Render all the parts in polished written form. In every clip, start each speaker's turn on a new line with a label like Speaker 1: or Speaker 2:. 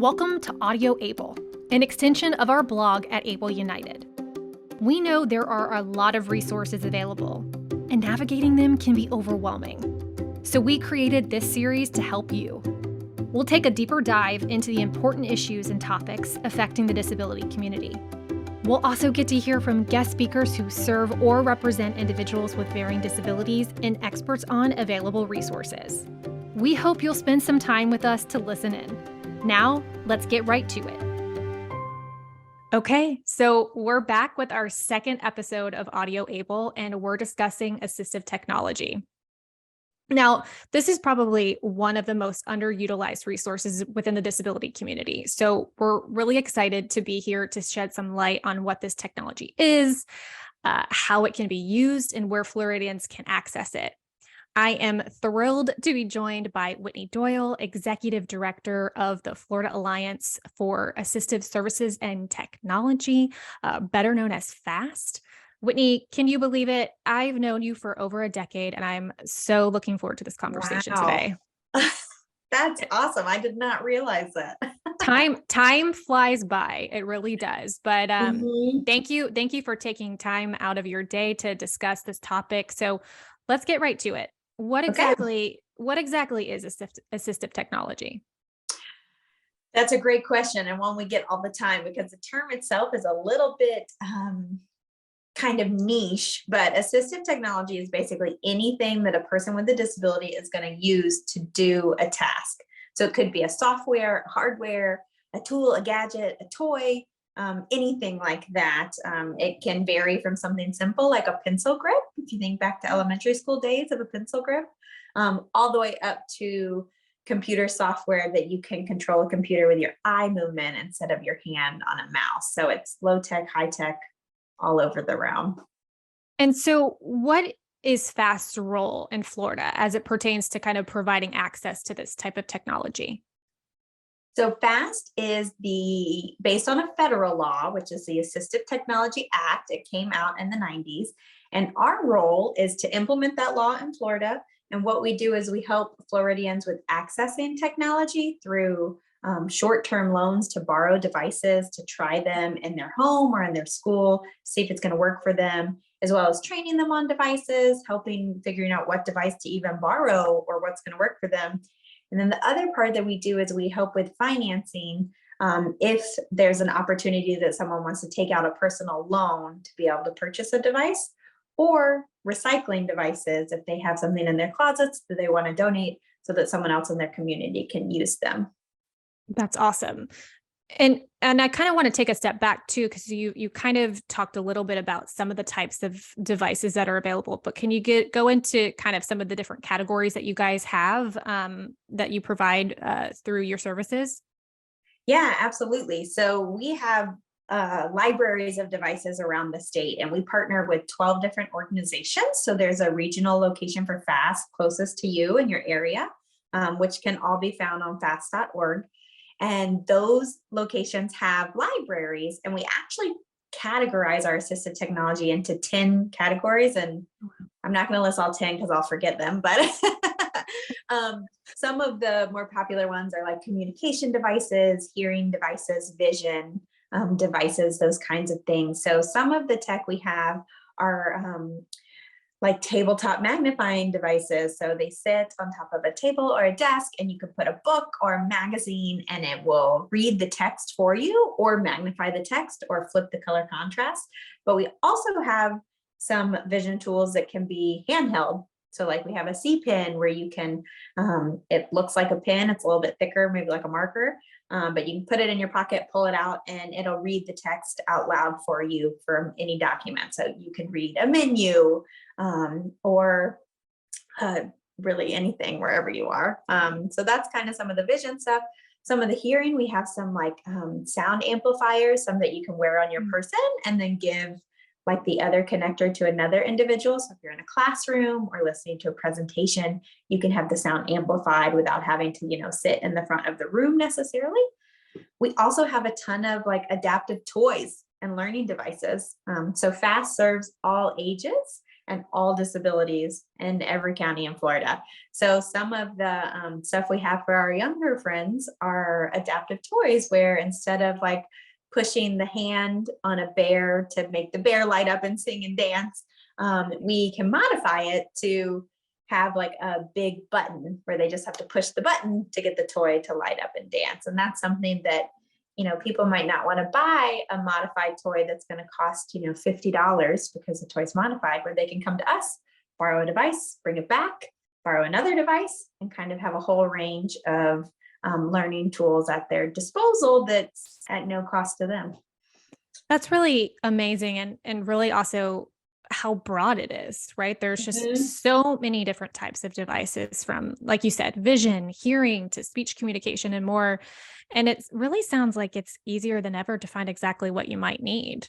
Speaker 1: Welcome to Audio Able, an extension of our blog at Able United. We know there are a lot of resources available, and navigating them can be overwhelming. So we created this series to help you. We'll take a deeper dive into the important issues and topics affecting the disability community. We'll also get to hear from guest speakers who serve or represent individuals with varying disabilities and experts on available resources. We hope you'll spend some time with us to listen in. Now, let's get right to it. Okay, so we're back with our second episode of Audio Able, and we're discussing assistive technology. Now, this is probably one of the most underutilized resources within the disability community. So we're really excited to be here to shed some light on what this technology is, how it can be used, and where Floridians can access it. I am thrilled to be joined by Whitney Doyle, Executive Director of the Florida Alliance for Assistive Services and Technology, better known as FAAST. Whitney, can you believe it? I've known you for over a decade, and I'm so looking forward to this conversation today.
Speaker 2: That's awesome. I did not realize that.
Speaker 1: Time flies by. It really does. But thank you for taking time out of your day to discuss this topic. So let's get right to it. What exactly is assistive technology?
Speaker 2: That's a great question, and one we get all the time because the term itself is a little bit kind of niche, but assistive technology is basically anything that a person with a disability is going to use to do a task. So it could be a software, hardware, a tool, a gadget, a toy, anything like that. It can vary from something simple like a pencil grip, if you think back to elementary school days of a pencil grip, all the way up to computer software that you can control a computer with your eye movement instead of your hand on a mouse. So it's low tech, high tech, all over the realm.
Speaker 1: And so what is FAAST's role in Florida as it pertains to kind of providing access to this type of technology?
Speaker 2: So FAAST is based on a federal law, which is the Assistive Technology Act. It came out in the 90s. And our role is to implement that law in Florida. And what we do is we help Floridians with accessing technology through short-term loans to borrow devices, to try them in their home or in their school, see if it's going to work for them, as well as training them on devices, figuring out what device to even borrow or what's going to work for them. And then the other part that we do is we help with financing if there's an opportunity that someone wants to take out a personal loan to be able to purchase a device, or recycling devices if they have something in their closets that they want to donate so that someone else in their community can use them.
Speaker 1: That's awesome. And I kind of want to take a step back too, because you kind of talked a little bit about some of the types of devices that are available, but can you go into kind of some of the different categories that you guys have that you provide through your services?
Speaker 2: Yeah, absolutely. So we have libraries of devices around the state, and we partner with 12 different organizations. So there's a regional location for FAAST closest to you in your area, which can all be found on FAAST.org. And those locations have libraries, and we actually categorize our assistive technology into 10 categories. And I'm not going to list all 10 because I'll forget them, but some of the more popular ones are like communication devices, hearing devices, vision devices, those kinds of things. So some of the tech we have are like tabletop magnifying devices. So they sit on top of a table or a desk, and you can put a book or a magazine and it will read the text for you or magnify the text or flip the color contrast. But we also have some vision tools that can be handheld. So like we have a C pen where you can, it looks like a pen, it's a little bit thicker, maybe like a marker, but you can put it in your pocket, pull it out, and it'll read the text out loud for you from any document. So you can read a menu or really anything wherever you are. So that's kind of some of the vision stuff. Some of the hearing, we have some like sound amplifiers, some that you can wear on your person and then give like the other connector to another individual. So if you're in a classroom or listening to a presentation, you can have the sound amplified without having to, sit in the front of the room necessarily. We also have a ton of like adaptive toys and learning devices. So FAAST serves all ages, and all disabilities in every county in Florida. So some of the stuff we have for our younger friends are adaptive toys, where instead of like pushing the hand on a bear to make the bear light up and sing and dance, we can modify it to have like a big button where they just have to push the button to get the toy to light up and dance. And that's something that, people might not want to buy a modified toy that's going to cost, $50 because the toy's modified, where they can come to us, borrow a device, bring it back, borrow another device, and kind of have a whole range of learning tools at their disposal that's at no cost to them.
Speaker 1: That's really amazing, and really also how broad it is, right? There's just so many different types of devices, from, like you said, vision, hearing, to speech communication and more. And it really sounds like it's easier than ever to find exactly what you might need.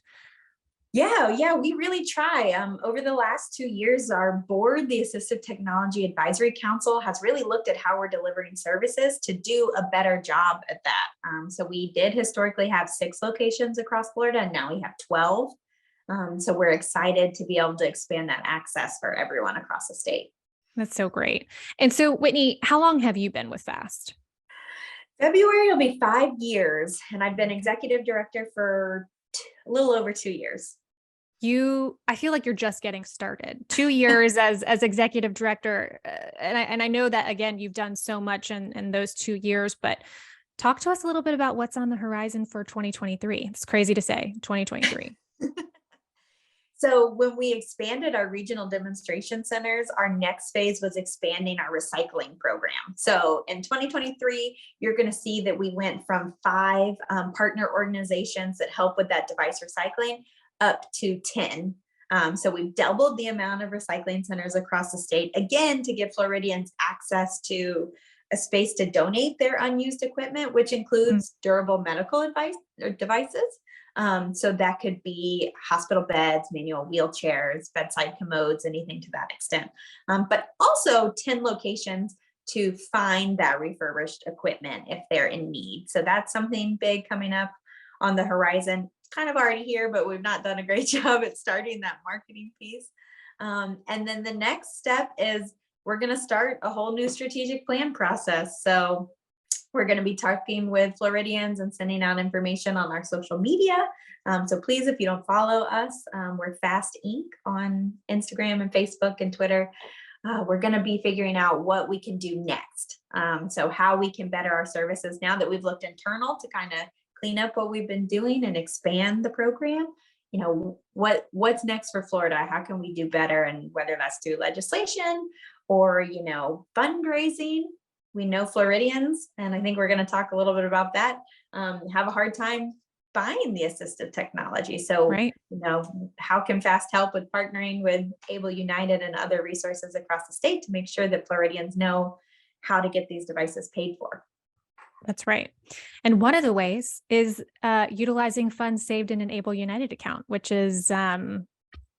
Speaker 2: Yeah, we really try. Over the last 2 years, our board, the Assistive Technology Advisory Council, has really looked at how we're delivering services to do a better job at that. So we did historically have 6 locations across Florida, and now we have 12. So we're excited to be able to expand that access for everyone across the state.
Speaker 1: That's so great. And so, Whitney, how long have you been with FAAST?
Speaker 2: February will be 5 years, and I've been executive director for a little over 2 years.
Speaker 1: I feel like you're just getting started. 2 years as executive director. And I know that, again, you've done so much in those 2 years, but talk to us a little bit about what's on the horizon for 2023. It's crazy to say 2023.
Speaker 2: So when we expanded our regional demonstration centers, our next phase was expanding our recycling program. So in 2023, you're going to see that we went from 5 partner organizations that help with that device recycling up to 10. So we've doubled the amount of recycling centers across the state, again, to give Floridians access to a space to donate their unused equipment, which includes durable medical devices. So that could be hospital beds, manual wheelchairs, bedside commodes, anything to that extent. But also 10 locations to find that refurbished equipment if they're in need. So that's something big coming up on the horizon. It's kind of already here, but we've not done a great job at starting that marketing piece. And then the next step is we're going to start a whole new strategic plan process. So we're going to be talking with Floridians and sending out information on our social media. So please, if you don't follow us, we're FAAST Inc. on Instagram and Facebook and Twitter. We're going to be figuring out what we can do next. So how we can better our services now that we've looked internal to kind of clean up what we've been doing and expand the program. What's next for Florida? How can we do better? And whether that's through legislation or, fundraising. We know Floridians, and I think we're going to talk a little bit about that, have a hard time buying the assistive technology. So,
Speaker 1: right.
Speaker 2: How can FAAST help with partnering with Able United and other resources across the state to make sure that Floridians know how to get these devices paid for?
Speaker 1: That's right. And one of the ways is utilizing funds saved in an Able United account, which is, again,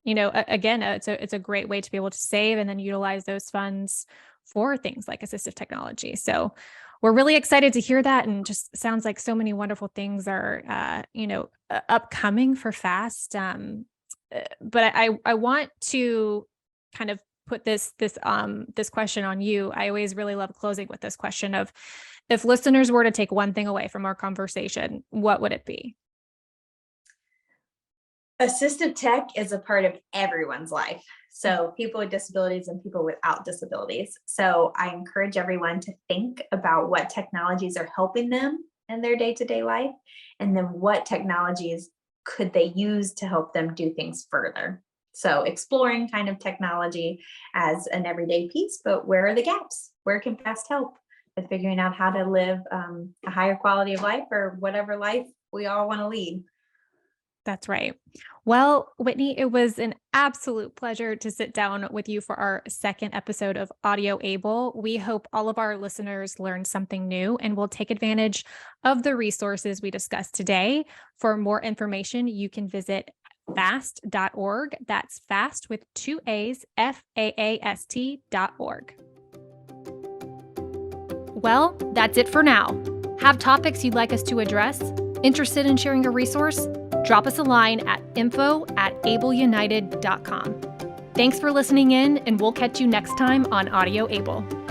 Speaker 1: it's a great way to be able to save and then utilize those funds for things like assistive technology. So we're really excited to hear that, and just sounds like so many wonderful things are, upcoming for FAAST. But I want to kind of put this question on you. I always really love closing with this question of, if listeners were to take one thing away from our conversation, what would it be?
Speaker 2: Assistive tech is a part of everyone's life. So people with disabilities and people without disabilities. So I encourage everyone to think about what technologies are helping them in their day-to-day life, and then what technologies could they use to help them do things further. So exploring kind of technology as an everyday piece, but where are the gaps? Where can FAAST help with figuring out how to live a higher quality of life, or whatever life we all want to lead?
Speaker 1: That's right. Well, Whitney, it was an absolute pleasure to sit down with you for our second episode of Audio Able. We hope all of our listeners learned something new and will take advantage of the resources we discussed today. For more information, you can visit FAAST.org. That's FAAST with 2 A's, FAAST.org. Well, that's it for now. Have topics you'd like us to address? Interested in sharing a resource? Drop us a line at info@ableunited.com. Thanks for listening in, and we'll catch you next time on Audio Able.